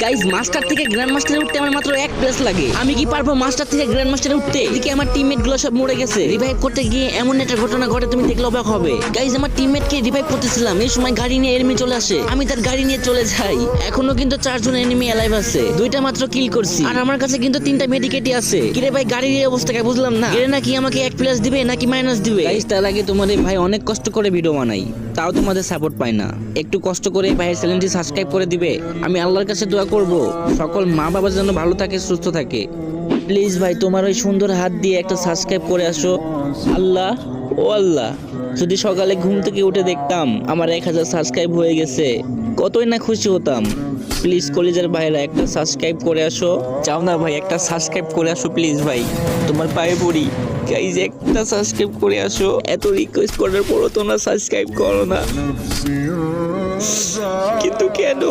Guys master থেকে grand মাস্টারে উঠতে আমার মাত্র 1 প্লেস লাগে। আমি কি পারবো মাস্টার থেকে গ্র্যান্ড মাস্টারে উঠতে? এদিকে আমার টিমমেট গুলো সব মরে গেছে। রিভাইভ করতে গিয়ে এমন একটা ঘটনা ঘটে তুমি দেখলে অবাক হবে। গাইস আমার টিমমেট কে রিভাইভ করতেছিলাম, এই সময় গাড়ি নিয়ে এনিমি চলে আসে। আমি তার গাড়ি নিয়ে চলে যাই। এখনো কিন্তু 4 জন এনিমি অ্যালাইভ আছে। 2টা মাত্র কিল করছি আর আমার কাছে কিন্তু 3টা মেডিকেটই আছে। কিরে ভাই গাড়ির এই অবস্থা কি বুঝলাম না। এর নাকি আমাকে 1 প্লাস দিবে নাকি মাইনাস দিবে? গাইস তার আগে তোমাদের ভাই অনেক কষ্ট করে ভিডিও বানাই, তাও তোমাদের সাপোর্ট পাই না। একটু কষ্ট করে ভাইয়ের চ্যানেলটি সাবস্ক্রাইব করে দিবে। আমি আল্লাহর কাছে দোয়া করব সকল মা বাবার যেন ভালো থাকে, সুস্থ থাকে। প্লিজ ভাই তোমার ওই সুন্দর হাত দিয়ে একটা সাবস্ক্রাইব করে আসো। আল্লাহ ও আল্লাহ, যদি সকালে ঘুম থেকে উঠে দেখতাম আমার 1000 সাবস্ক্রাইব হয়ে গেছে, কতই না খুশি হতাম। প্লিজ কলিজার ভাইরা একটা সাবস্ক্রাইব করে আসো। চাও না ভাই একটা সাবস্ক্রাইব করে আসো প্লিজ ভাই, তোমার পায়ে পড়ি। গাইজ একটা সাবস্ক্রাইব করে আসো। এত রিকোয়েস্ট করার পরও তোমরা সাবস্ক্রাইব করো না, কিন্তু কেন?